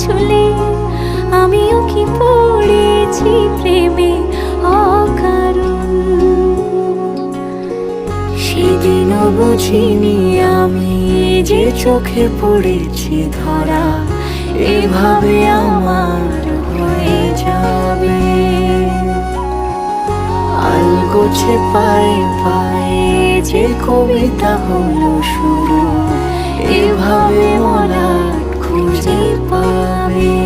ছুলে আমিও কি পড়েছি প্রেমে অকারণ। সেদিনও বুঝিনি আমি যে চোখে পড়েছি ধরা, এভাবে আমার হয়ে যাবে। আলগোছে পায়ে পায়ে যে কবিতা হলো শুরু, এভাবে মলাট খুঁজে পাবে।